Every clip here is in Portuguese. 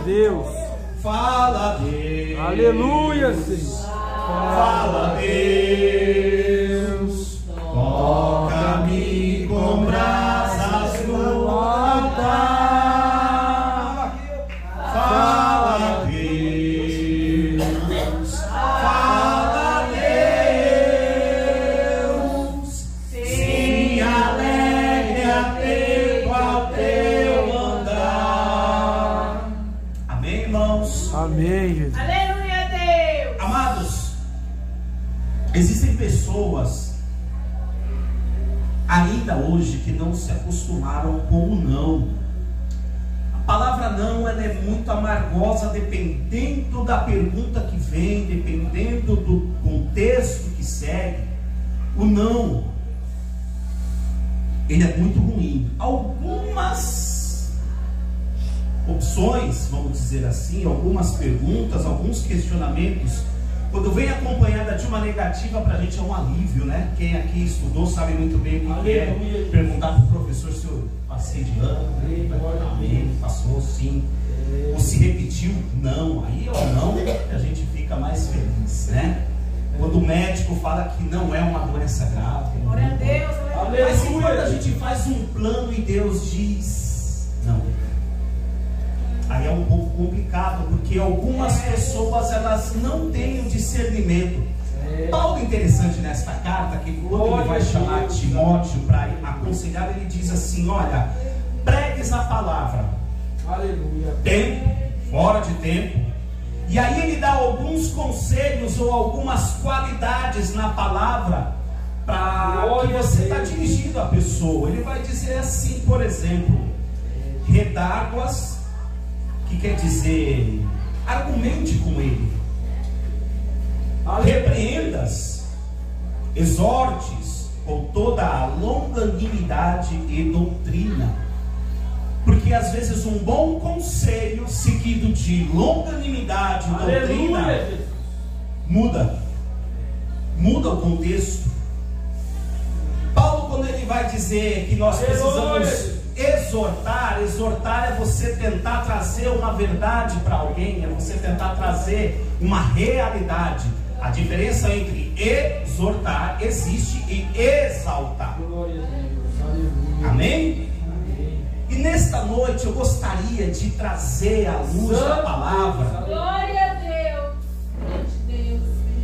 Deus. Fala, Deus. Aleluia, Senhor. Fala, Deus. Toca-me com brasas no altar. Fala, Deus. Fala, Deus. Sim, alegre atento ao teu andar. Amém, irmãos? Amém, Jesus. Aleluia, Deus. Amados, existem pessoas ainda hoje que não se acostumaram com o não. A palavra não, ela é muito amargosa dependendo da pergunta que vem, dependendo do contexto que segue. O não, ele é muito ruim. Algumas opções, vamos dizer assim, algumas perguntas, alguns questionamentos, quando vem acompanhada de uma negativa, para a gente é um alívio, né? Quem aqui estudou sabe muito bem o que é perguntar para o professor se eu passei de ano. Amém, passou sim. Ou se repetiu, não. Aí é o não que a gente fica mais feliz, né? Quando o médico fala que não é uma doença grave. Glória a Deus. Mas quando a gente faz um plano e Deus diz não, aí é um pouco complicado, porque algumas pessoas elas não têm o discernimento. Paulo, interessante nesta carta, que quando ele vai chamar Timóteo para aconselhar, ele diz assim: olha, pregues a palavra, Aleluia. tempo, fora de tempo. E aí ele dá alguns conselhos ou algumas qualidades na palavra para que você está dirigindo a pessoa. Ele vai dizer assim, por exemplo, redáguas, que quer dizer argumente com ele, repreendas, exortes com toda a longanimidade e doutrina, porque às vezes um bom conselho seguido de longanimidade e doutrina muda o contexto. Paulo, quando ele vai dizer que nós precisamos exortar é você tentar trazer uma verdade para alguém, é você tentar trazer uma realidade. A diferença entre exortar existe e exaltar. Glória a Deus. Aleluia. Amém? E nesta noite eu gostaria de trazer à luz da palavra Glória a Deus.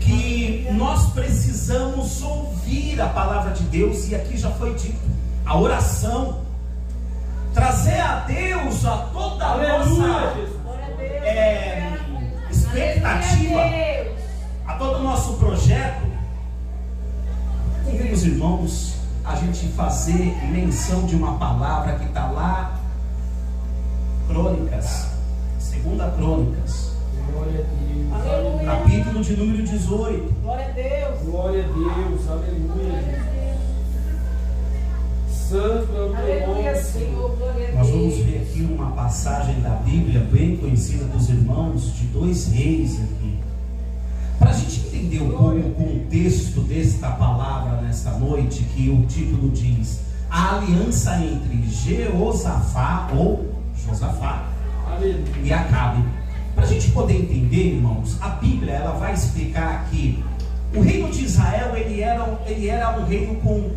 que nós precisamos ouvir a palavra de Deus, e aqui já foi dito, a oração, trazer a Deus a toda a nossa expectativa, a todo o nosso projeto. Convido os irmãos a gente fazer menção de uma palavra que está lá, Crônicas, 2 Crônicas, Glória a Deus. Aleluia. capítulo de número 18. Glória a Deus. Glória a Deus. Aleluia. Santo é o teu Aleluia, nome, Senhor. Glória a Deus. Nós vamos ver aqui uma passagem da Bíblia bem conhecida dos irmãos, de 2 reis aqui. Para a gente entender um pouco o contexto desta palavra nesta noite, que o título diz: a aliança entre Jeosafá ou Josafá e Acabe. Para a gente poder entender, irmãos, a Bíblia ela vai explicar que o reino de Israel ele era um reino com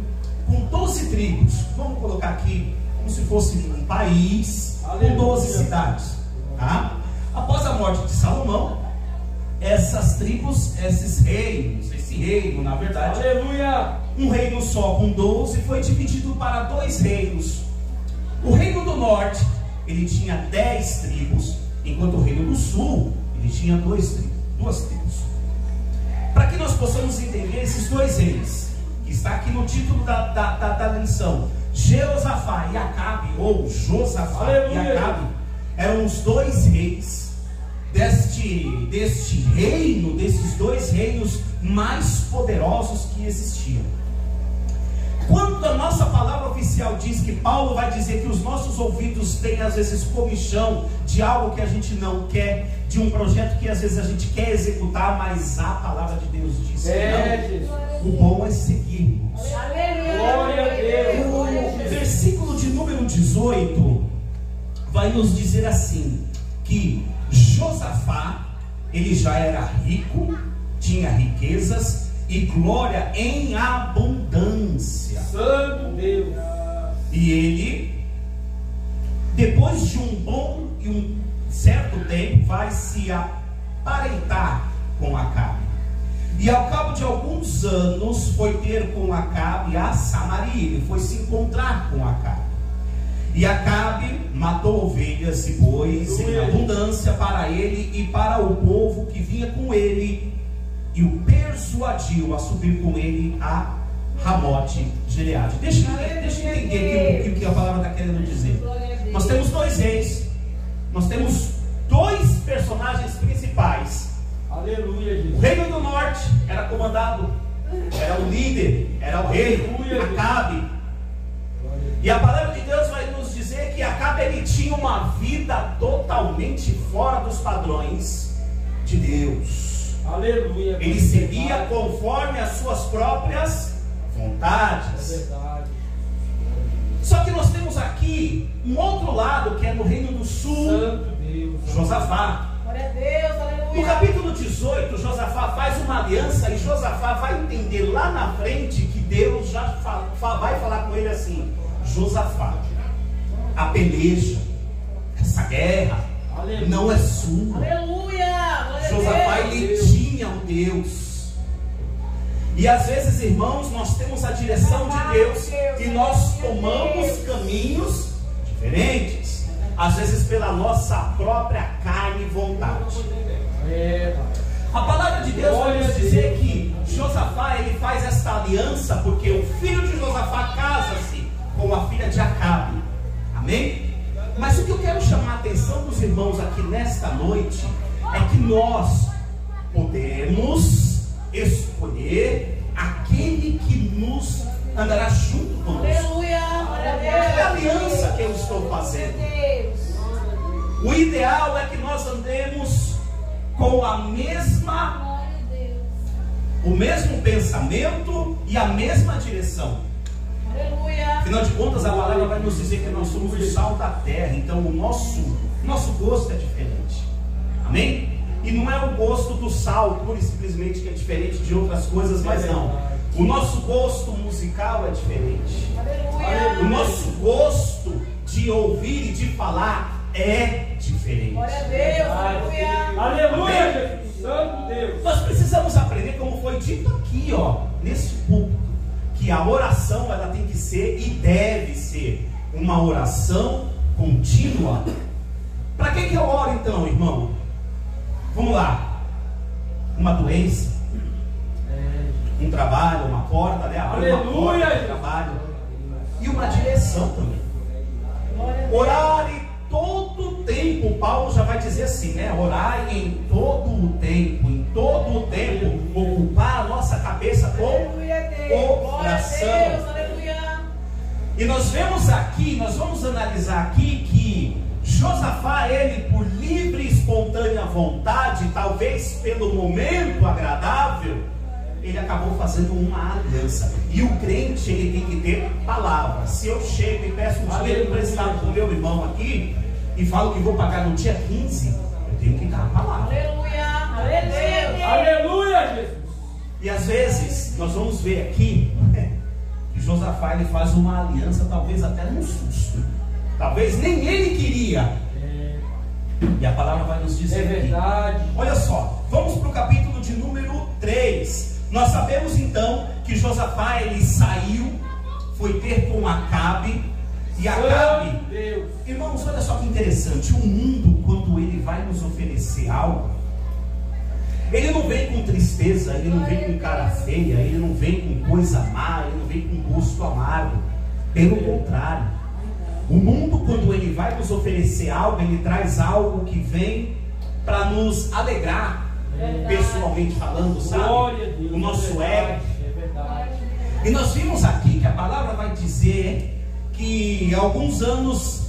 12 tribos. Vamos colocar aqui como se fosse um país com 12 cidades, tá? Após a morte de Salomão, essas tribos, esse reino, na verdade, aleluia, um reino só com 12, foi dividido para 2 reinos. O reino do norte, ele tinha 10 tribos, enquanto o reino do sul, ele tinha 2 tribos. Para que nós possamos entender esses 2 reis, que está aqui no título da lição, Jeosafá e Acabe, ou Josafá aleluia, e Acabe, eram os 2 reis deste reino, desses 2 reinos mais poderosos que existiam. Quando a nossa palavra oficial diz que Paulo vai dizer que os nossos ouvidos têm às vezes comichão de algo que a gente não quer, de um projeto que às vezes a gente quer executar, mas a palavra de Deus diz que não, o bom é seguirmos. Glória a Deus. O versículo de número 18 vai nos dizer assim: que Josafá, ele já era rico, tinha riquezas e glória em abundância. Santo Deus. E ele, depois de um bom e um certo tempo, vai se aparentar com Acabe. E ao cabo de alguns anos foi ter com Acabe a Samaria. Ele foi se encontrar com Acabe. E Acabe matou ovelhas e bois em abundância para ele e para o povo que vinha com ele, e o persuadiu a subir com ele a Ramote Gileade. Deixa eu entender aqui o que a palavra está querendo dizer. Nós temos dois reis, nós temos dois personagens principais. Aleluia, O Jesus. reino do norte era comandado, era o líder, era o rei Acabe. E a palavra de Deus vai nos dizer que Acabe, ele tinha uma vida totalmente fora dos padrões de Deus. Aleluia. Ele seguia conforme as suas próprias É vontades. verdade. Só que nós temos aqui um outro lado, que é no reino do sul, Santo Deus. Josafá. Glória a Deus, No aleluia. capítulo 18, Josafá faz uma aliança e Josafá vai entender lá na frente que Deus já vai falar com ele assim: Josafá, a peleja, essa guerra Aleluia. não é sua. Aleluia. Glória Josafá, a Deus. ele tinha um Deus. E às vezes, irmãos, nós temos a direção de Deus e nós tomamos caminhos diferentes, às vezes pela nossa própria carne e vontade. É, A palavra de Deus vai nos dizer que Josafá, ele faz esta aliança porque o filho de Josafá casa-se com a filha de Acabe. Amém? Mas o que eu quero chamar a atenção dos irmãos aqui nesta noite é que nós podemos escolher aquele que nos andará junto conosco. Aleluia. Glória a Deus. Que aliança que eu estou fazendo? Deus. O ideal é que nós andemos com a mesma, Glória a Deus. o mesmo pensamento e a mesma direção. Aleluia. Afinal de contas, a palavra vai nos dizer que nós somos o sal da terra. Então o nosso gosto é diferente. Amém? E não é o gosto do sal, pura e simplesmente, que é diferente de outras coisas, mas não. O nosso gosto musical é diferente. Aleluia. O nosso gosto de ouvir e de falar é diferente. Glória a Deus. Aleluia. Aleluia, Jesus. Santo Deus. Nós precisamos aprender, como foi dito aqui, nesse púlpito, que a oração, ela tem que ser e deve ser uma oração contínua. Para que eu oro então, irmão? Vamos lá. Uma doença, um trabalho, uma porta, né? Abrir uma Aleluia, porta de Jesus. trabalho e uma direção também. Glória a Deus. Orar em todo o tempo. Paulo já vai dizer assim, né? Orar em todo o tempo, ocupar a nossa cabeça com Aleluia a Deus. Glória a oração. Deus. Aleluia. E nós vemos aqui, nós vamos analisar aqui que Josafá, ele por livre e espontânea vontade, talvez pelo momento agradável, ele acabou fazendo uma aliança. E o crente, ele tem que ter palavra. Se eu chego e peço um dinheiro emprestado para o meu irmão aqui e falo que vou pagar no dia 15, eu tenho que dar a palavra. Aleluia. Aleluia. Aleluia, Jesus. E às vezes, nós vamos ver aqui que Josafá, ele faz uma aliança, talvez até num susto. Talvez nem ele queria. E a palavra vai nos dizer É aqui. verdade. Olha só, vamos para o capítulo de número 3. Nós sabemos então que Josafá, ele saiu, foi ter com Acabe. E Acabe, Santo Deus. irmãos, olha só que interessante. O mundo, quando ele vai nos oferecer algo, ele não vem com tristeza, ele não vem com cara feia, ele não vem com coisa má, ele não vem com gosto amargo. Pelo contrário, o mundo, quando ele vai nos oferecer algo, ele traz algo que vem para nos alegrar, pessoalmente falando, sabe? Glória a Deus. O nosso ego. É verdade. E nós vimos aqui que a palavra vai dizer que há alguns anos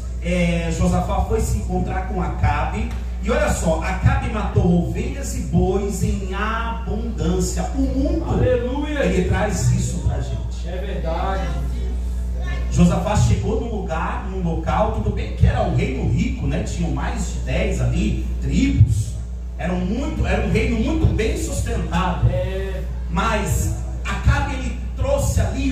Josafá foi se encontrar com Acabe. E olha só, Acabe matou ovelhas e bois em abundância. O mundo, Aleluia. ele traz isso para a gente. É verdade. Josafá chegou num local, tudo bem que era um reino rico, né? Tinham mais de 10 ali tribos, era um reino muito bem sustentado. Mas Acabe, ele trouxe ali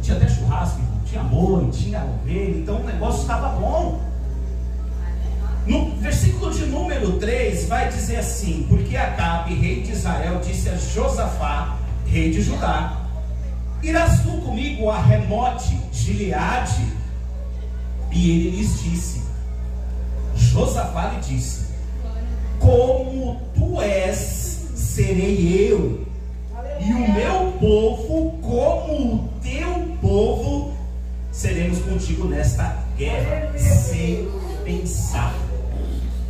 tinha até churrasco, tinha boi, tinha ovelha, então o negócio estava bom. No versículo de número 3 vai dizer assim: porque Acabe, rei de Israel, disse a Josafá, rei de Judá: irás tu comigo a Ramote Gileade? E ele lhes disse, Josafá lhe disse: como tu és, serei eu, e o meu povo como o teu povo, seremos contigo nesta guerra. Sem pensar.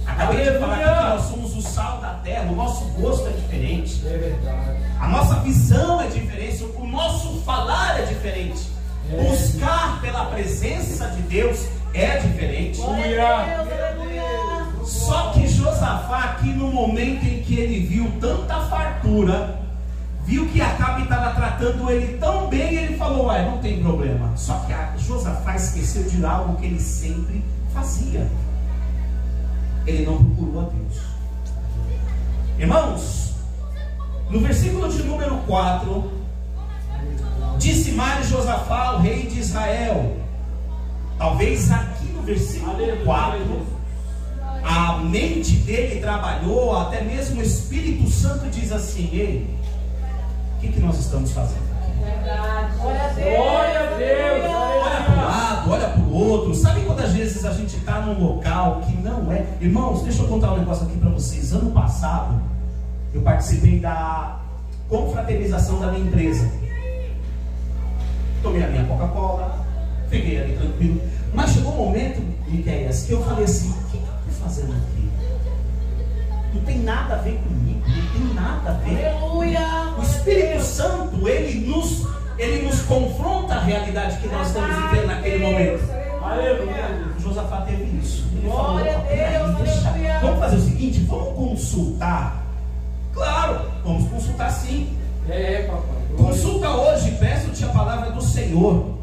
Acabei de falar aqui que nós somos o sal da terra. O nosso gosto é diferente, É verdade. a nossa visão é diferente, o nosso falar é diferente, buscar pela presença de Deus é diferente. Só que Josafá, aqui no momento em que ele viu tanta fartura, viu que Acabe estava tratando ele tão bem, ele falou: não tem problema. Só que Josafá esqueceu de algo que ele sempre fazia: ele não procurou a Deus. Irmãos, no versículo de número 4, disse mais Josafá, o rei de Israel. Talvez aqui no versículo 4 a mente dele trabalhou, até mesmo o Espírito Santo diz assim: ei, o que nós estamos fazendo aqui? Glória a Deus. Olha para um lado, olha para o outro. Sabe quando às vezes a gente está num local que não é? Irmãos, deixa eu contar um negócio aqui para vocês. Ano passado eu participei da confraternização da minha empresa. Tomei a minha Coca-Cola, fiquei ali tranquilo. Mas chegou um momento, Miqueias, que eu falei assim: o que eu estou fazendo aqui? Não tem nada a ver comigo, não tem nada a ver. Aleluia. O Espírito Santo, ele nos confronta a realidade que nós estamos vivendo naquele momento. Aleluia. Josafá teve isso. Ele falou: Glória a Deus, deixa. aleluia. Vamos fazer o seguinte, vamos consultar. Claro, vamos consultar sim. Papai. Consulta hoje, peço-te a palavra do Senhor.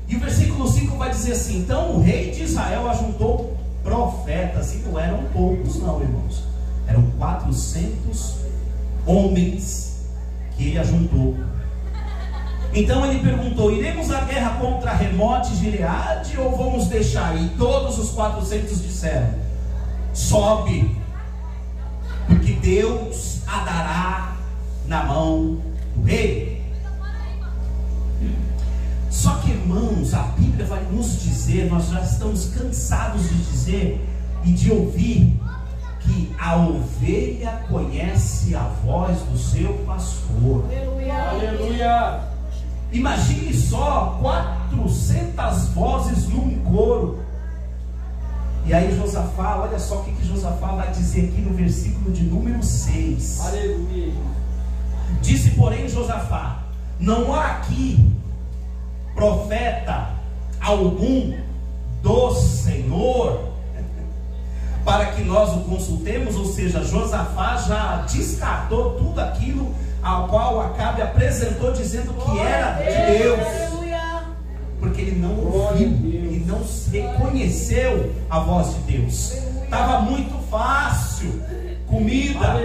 E o versículo 5 vai dizer assim: então o rei de Israel ajuntou profetas, e não eram poucos não, irmãos, eram 400 homens que ele ajuntou. Então ele perguntou: iremos à guerra contra Ramote Gileade ou vamos deixar? E todos os 400 disseram: sobe, porque Deus a dará na mão do rei. Só que, irmãos, a Bíblia vai nos dizer, nós já estamos cansados de dizer e de ouvir, que a ovelha conhece a voz do seu pastor. Aleluia. Imagine só 400 vozes num coro. E aí Josafá, olha só o que Josafá vai dizer aqui no versículo de número 6. Aleluia. Disse, porém, Josafá: não há aqui profeta algum do Senhor para que nós o consultemos. Ou seja, Josafá já descartou tudo aquilo ao qual Acabe apresentou, dizendo que era de Deus, porque ele não ouviu, ele não reconheceu a voz de Deus. Estava muito fácil, comida,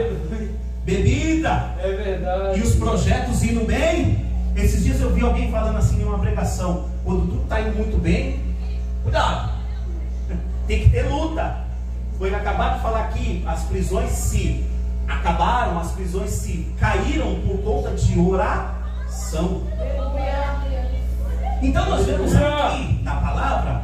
bebida, É verdade. e os projetos indo bem. Esses dias eu vi alguém falando assim em uma pregação: quando tudo está indo muito bem, cuidado, tem que ter luta. Foi acabado de falar aqui, as prisões se acabaram, as prisões se caíram por conta de oração. Então nós vemos aqui na palavra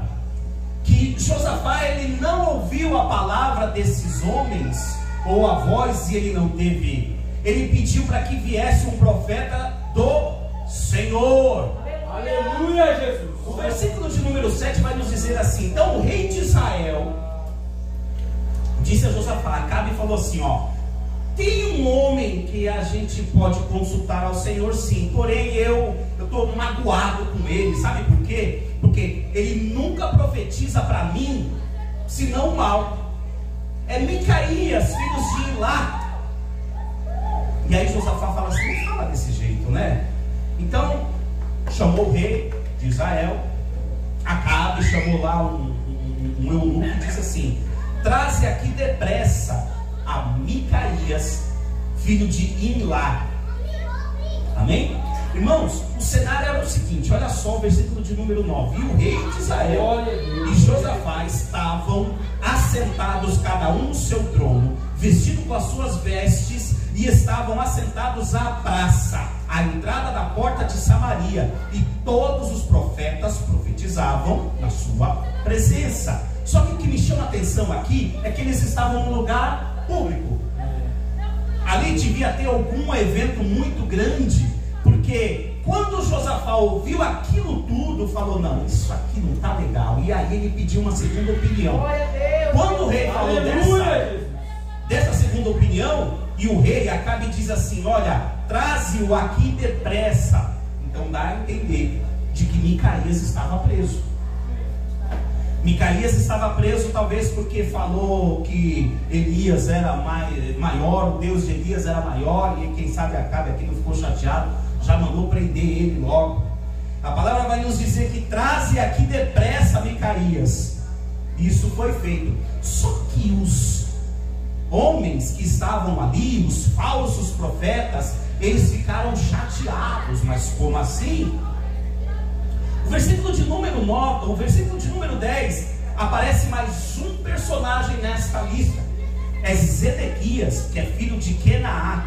que Josafá, ele não ouviu a palavra desses homens, ou a voz, e ele não teve. Ele pediu para que viesse um profeta do Senhor. Aleluia, Jesus. O versículo de número 7 vai nos dizer assim: então o rei de Israel disse a Josafá, Acabe falou assim: tem um homem que a gente pode consultar ao Senhor, sim, porém eu estou magoado com ele. Sabe por quê? Porque ele nunca profetiza para mim senão mal. É Micaías, filhos de Ilá. E aí Josafá fala assim: não fala desse jeito, né? Então chamou o rei, de Israel. Acabe chamou lá um eunuco e disse assim: traze aqui depressa a Micaías, filho de Imlá. Amém? Irmãos, o cenário era o seguinte, olha só o versículo de número 9. E o rei de Israel e Josafá estavam assentados, cada um no seu trono, vestido com as suas vestes, e estavam assentados à praça, à entrada da porta de Samaria, e todos os profetas profetizavam na sua presença. Só que o que me chama a atenção aqui é que eles estavam num lugar público. Ali devia ter algum evento muito grande, porque quando Josafá ouviu aquilo tudo, falou: não, isso aqui não está legal. E aí ele pediu uma segunda opinião. Quando o rei falou dessa segunda opinião, e o rei Acabe diz assim: olha, traze-o aqui depressa. Então dá a entender de que Micaías estava preso. Micaías estava preso talvez porque falou que Elias era maior, o Deus de Elias era maior, e quem sabe Acabe aqui não ficou chateado, já mandou prender ele logo. A palavra vai nos dizer que traze aqui depressa Micaías. Isso foi feito. Só que os homens que estavam ali, os falsos profetas, eles ficaram chateados. Mas como assim? O versículo de número 9, o versículo de número 10, aparece mais um personagem nesta lista. É Zedequias, que é filho de Kenaá.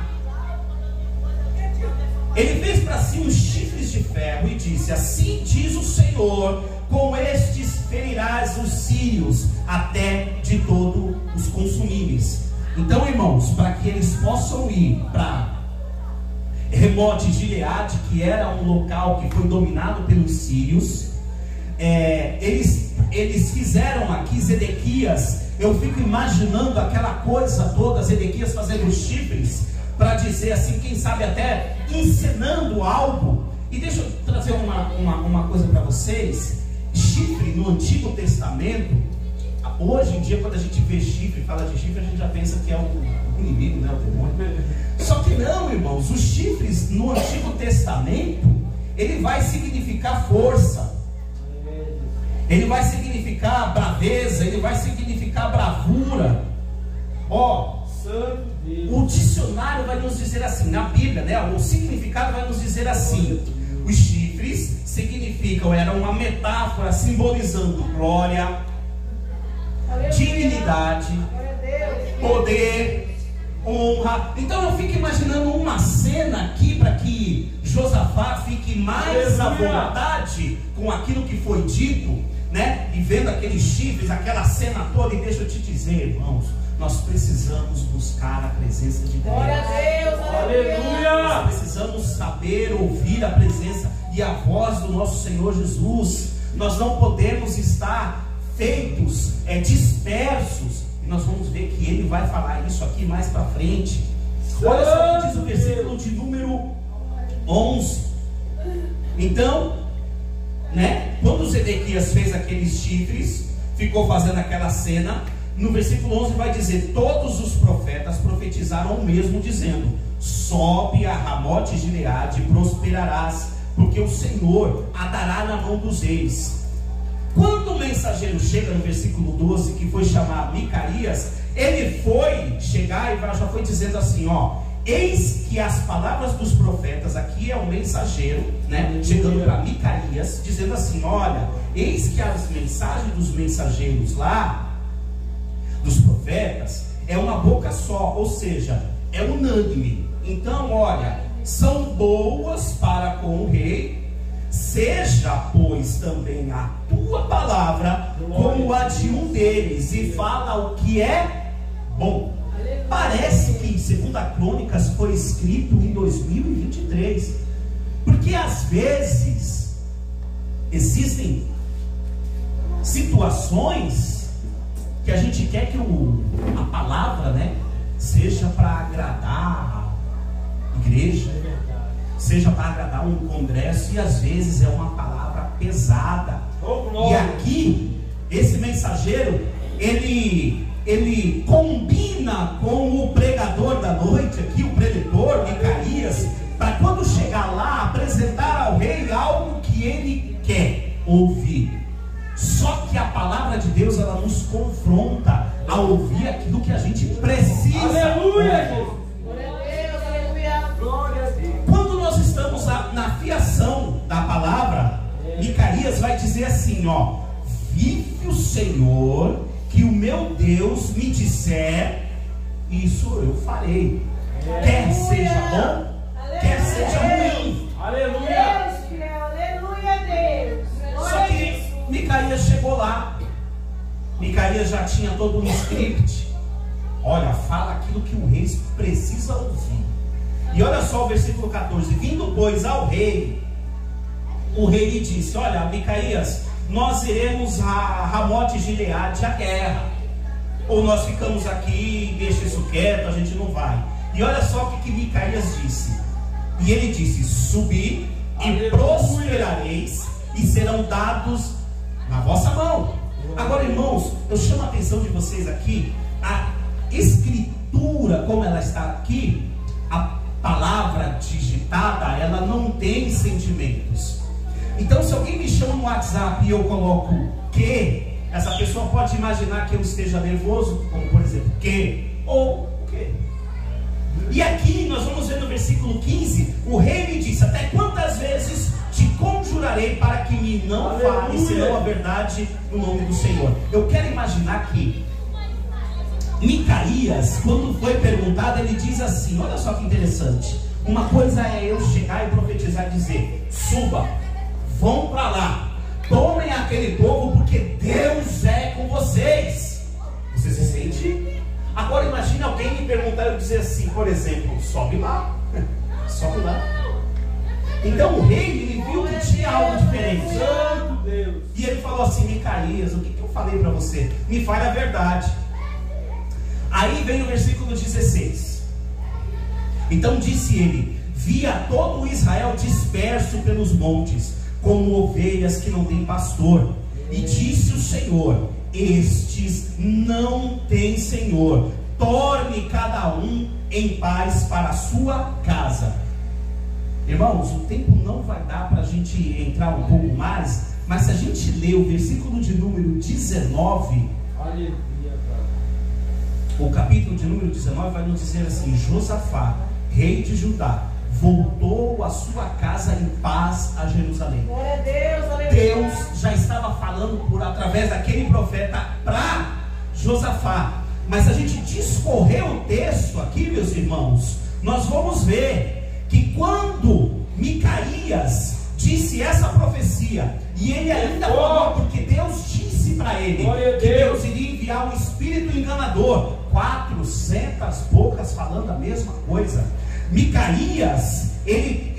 Ele fez para si uns chifres de ferro e disse: assim diz o Senhor, com estes ferirás os sírios até de todos os consumíveis. Então, irmãos, para que eles possam ir para Remote Gileade, que era um local que foi dominado pelos sírios, eles fizeram aqui Zedequias. Eu fico imaginando aquela coisa toda, Zedequias fazendo os chifres, para dizer assim, quem sabe até ensinando algo. E deixa eu trazer uma coisa para vocês. Chifre no Antigo Testamento, hoje em dia, quando a gente vê chifre, fala de chifre, a gente já pensa que é o inimigo, né, o demônio. Só que não, irmãos, os chifres no Antigo Testamento, ele vai significar força, ele vai significar braveza, ele vai significar bravura. Ó, o dicionário vai nos dizer assim, na Bíblia, né, o significado vai nos dizer assim: os chifres significam, era uma metáfora simbolizando glória, divinidade, poder, honra. Então eu fico imaginando uma cena aqui para que Josafá fique mais à vontade com aquilo que foi dito, né? E vendo aqueles chifres, aquela cena toda. E deixa eu te dizer, irmãos, nós precisamos buscar a presença de Deus. Glória a Deus, aleluia. Nós precisamos saber ouvir a presença e a voz do nosso Senhor Jesus. Nós não podemos estar feitos, dispersos. E nós vamos ver que ele vai falar isso aqui mais para frente. Olha só o que diz o versículo de número 11. Então, né, quando Zedequias fez aqueles chifres, ficou fazendo aquela cena, no versículo 11 vai dizer: todos os profetas profetizaram o mesmo, dizendo: sobe a Ramote Gileade e prosperarás, porque o Senhor a dará na mão dos reis. Quando o mensageiro chega no versículo 12, que foi chamar Micaías, ele foi chegar e já foi dizendo assim, ó: eis que as palavras dos profetas, aqui é o mensageiro, né, chegando para Micaías, dizendo assim: olha, eis que as mensagens dos mensageiros lá, dos profetas, é uma boca só, ou seja, é unânime. Então, olha, são boas para com o rei. Seja, pois, também a tua palavra como a de um deles, e fala o que é bom. Parece que 2 Crônicas foi escrito em 2023, porque às vezes existem situações que a gente quer que a palavra, né, seja para agradar a igreja, seja para agradar um congresso, e às vezes é uma palavra pesada. E aqui, esse mensageiro, ele combina com o pregador da noite aqui, o preletor Micaías, para quando chegar lá, apresentar ao rei algo que ele quer. ouvir. Só que a palavra de Deus, ela nos confronta a ouvir aquilo que a gente precisa. Aleluia, Jesus. Glória a Deus, aleluia. Glória a Deus. Quando nós estamos na fiação da palavra, Micaías vai dizer assim, ó: vive o Senhor, que o meu Deus me disser, isso eu farei. Quer seja bom, quer seja ruim. Aleluia. Deus, fiel, aleluia, Deus. Só Glória a que Deus. Micaías chegou lá. Micaías já tinha todo um script. Olha, fala aquilo que o rei precisa ouvir. E olha só o versículo 14: vindo pois ao rei, o rei lhe disse: olha, Micaías, nós iremos a Ramote Gileade, a guerra, ou nós ficamos aqui e deixa isso quieto, a gente não vai. E olha só o que Micaías disse. E ele disse: subi e Aleluia. prosperareis, e serão dados na vossa mão. Agora, irmãos, eu chamo a atenção de vocês aqui. A escritura, como ela está aqui, a palavra digitada, ela não tem sentimentos. Então, se alguém me chama no WhatsApp e eu coloco que, essa pessoa pode imaginar que eu esteja nervoso, como por exemplo, que, ou o que. E aqui nós vamos ver no versículo 15, o rei me disse: até quantas vezes te conjurarei para que me não fale senão a verdade no nome do Senhor. Eu quero imaginar que Micaías, quando foi perguntado, ele diz assim, olha só que interessante: uma coisa é eu chegar e profetizar e dizer: suba, vão para lá, tomem aquele povo, porque Deus é com vocês. Você se sente? Agora imagine alguém me perguntar e eu dizer assim, por exemplo: sobe lá, sobe lá. Então o rei, ele viu que tinha algo diferente. Santo Deus. E ele falou assim: Micaías, o que eu falei para você? Me fale a verdade. Aí vem o versículo 16. Então disse ele: via todo Israel disperso pelos montes, como ovelhas que não têm pastor. E disse o Senhor: estes não têm senhor, torne cada um em paz para a sua casa. Irmãos, o tempo não vai dar para a gente entrar um pouco mais, mas se a gente ler o versículo de número 19, Aleluia, Pai. o capítulo de número 19 vai nos dizer assim: Josafá, rei de Judá, voltou a sua casa em paz a Jerusalém. Glória a Deus, aleluia. Deus já estava falando através daquele profeta para Josafá. Mas a gente discorrer o texto aqui, meus irmãos, nós vamos ver que quando Micaías disse essa profecia, e ele ainda falou, porque Deus disse para ele que Deus iria enviar um espírito enganador, 400 bocas falando a mesma coisa. Micaías, ele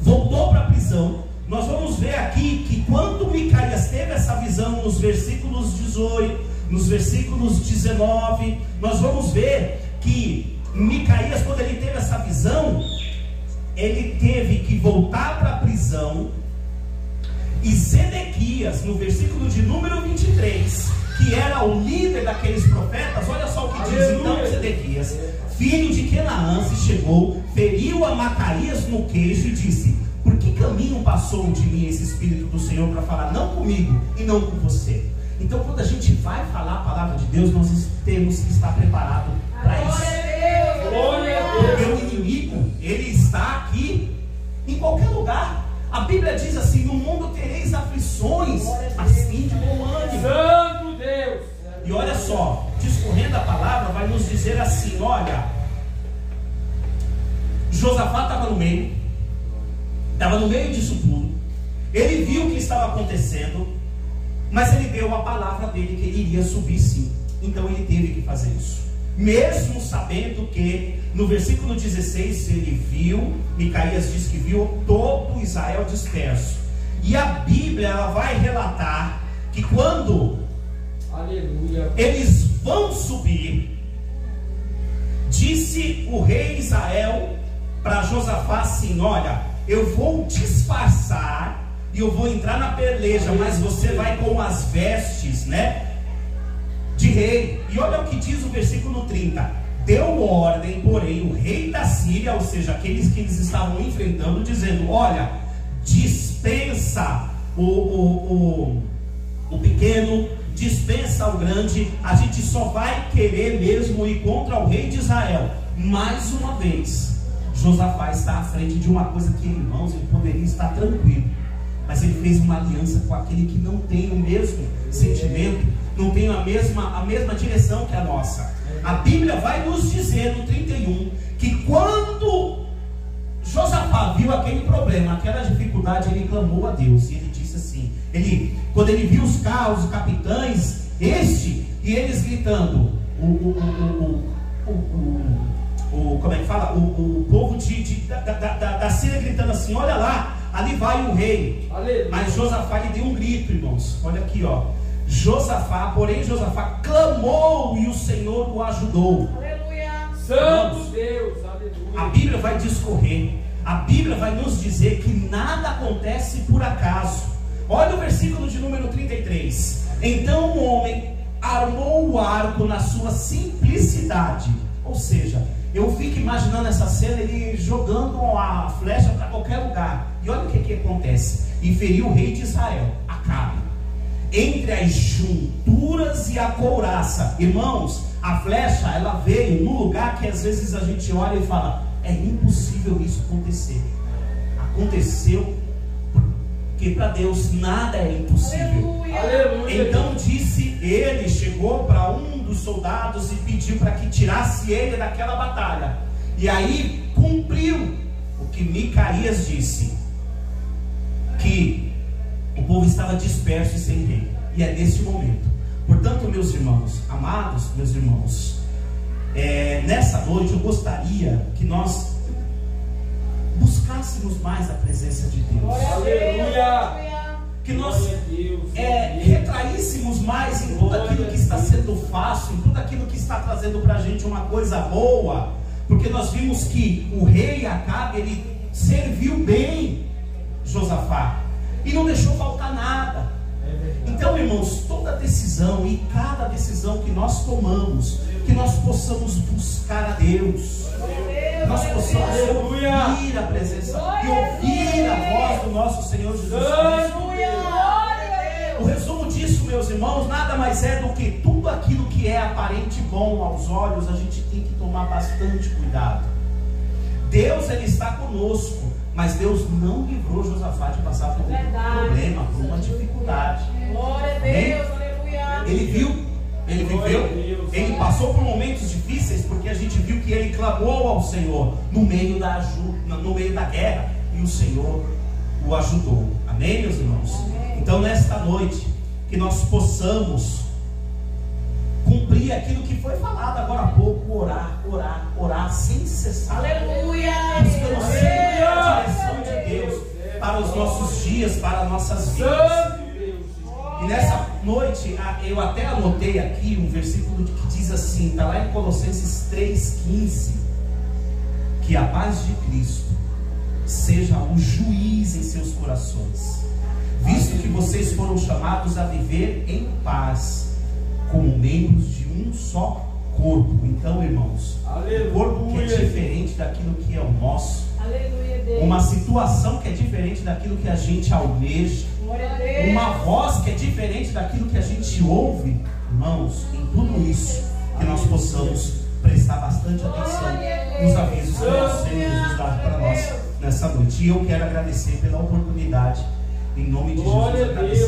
voltou para a prisão. Nós vamos ver aqui que quando Micaías teve essa visão, nos versículos 18, nos versículos 19, nós vamos ver que Micaías, quando ele teve essa visão, ele teve que voltar para a prisão. E Zedequias, no versículo de número 23, que era o líder daqueles profetas, olha só o que diz. Então Zedequias, filho de Kenaã, se chegou, feriu a Micaías no queixo e disse: por que caminho passou de mim esse Espírito do Senhor para falar não comigo e não com você? Então, quando a gente vai falar a palavra de Deus, nós temos que estar preparado para isso. Glória a Deus. Porque o inimigo, ele está aqui em qualquer lugar. A Bíblia diz assim: no mundo tereis aflições, assim de bom ânimo. Santo Deus. E olha só, discorrendo a palavra, vai nos dizer assim: olha, Josafá estava no meio disso tudo. Ele viu o que estava acontecendo, mas ele deu a palavra dele que ele iria subir sim. Então ele teve que fazer isso, mesmo sabendo que no versículo 16 ele viu, Micaías diz que viu todo Israel disperso. E a Bíblia, ela vai relatar que quando Aleluia. eles vão subir, disse o rei Israel para Josafá assim: olha, eu vou disfarçar e eu vou entrar na peleja, mas você vai com as vestes, de rei. E olha o que diz o versículo 30: deu ordem, porém, o rei da Síria, ou seja, aqueles que eles estavam enfrentando, dizendo: olha, dispensa o pequeno, dispensa o grande. A gente só vai querer mesmo ir contra o rei de Israel. Mais uma vez, Josafá está à frente de uma coisa que, irmãos, ele poderia estar tranquilo, mas ele fez uma aliança com aquele que não tem o mesmo sentimento, não tem a mesma direção que a nossa. A Bíblia vai nos dizer no 31 que quando Josafá viu aquele problema, aquela dificuldade, ele clamou a Deus e ele disse assim, quando ele viu os carros, os capitães, e eles gritando, como é que fala? O povo da Síria gritando assim, olha lá, ali vai o rei. Aleluia. Mas Josafá lhe deu um grito, irmãos. Olha aqui, ó. Porém Josafá clamou e o Senhor o ajudou. Aleluia. Santo Deus, aleluia. A Bíblia vai discorrer, a Bíblia vai nos dizer que nada acontece por acaso. Olha o versículo de número 33. Então o homem armou o arco na sua simplicidade. Ou seja, eu fico imaginando essa cena, ele jogando a flecha para qualquer lugar. E olha o que acontece. E feriu o rei de Israel, Acabe, entre as junturas e a couraça. Irmãos, a flecha, ela veio no lugar que às vezes a gente olha e fala, é impossível isso acontecer. Aconteceu, porque para Deus nada é impossível. Aleluia. Então disse ele, chegou para um dos soldados e pediu para que tirasse ele daquela batalha. E aí cumpriu o que Micaías disse, que o povo estava disperso e sem rei. E é neste momento. Portanto, meus irmãos, amados meus irmãos, nessa noite eu gostaria que nós buscássemos mais a presença de Deus. Aleluia. Que nós retraíssemos mais em tudo aquilo que está sendo fácil, em tudo aquilo que está trazendo para a gente uma coisa boa. Porque nós vimos que o rei Acabe, ele serviu bem Josafá e não deixou faltar nada. Então, irmãos, toda decisão e cada decisão que nós tomamos, que nós possamos buscar a Deus, nós possamos ouvir a presença e ouvir a voz do nosso Senhor Jesus Cristo. O resumo disso, meus irmãos, nada mais é do que tudo aquilo que é aparente bom aos olhos, a gente tem que tomar bastante cuidado. Deus, ele está conosco, mas Deus não livrou Josafá de passar por um problema, por uma dificuldade. Glória a Deus, aleluia. Ele viu, ele viveu, ele passou por momentos difíceis, porque a gente viu que ele clamou ao Senhor no meio da guerra, e o Senhor o ajudou. Amém, meus irmãos? Amém. Então, nesta noite, que nós possamos cumprir aquilo que foi falado agora há pouco, orar sem cessar. Aleluia. Buscando sempre a direção de Deus para os nossos dias, para as nossas vidas. E nessa noite, eu até anotei aqui um versículo que diz assim, está lá em Colossenses 3,15, que a paz de Cristo seja o juiz em seus corações, visto que vocês foram chamados a viver em paz, como membros de um só corpo. Então, irmãos, um corpo que é diferente daquilo que é o nosso, uma situação que é diferente daquilo que a gente almeja, uma voz que é diferente daquilo que a gente ouve. Irmãos, em tudo isso, que nós possamos prestar bastante atenção nos avisos que o nosso Senhor Jesus dá para nós nessa noite. E eu quero agradecer pela oportunidade, em nome de Jesus, agradecer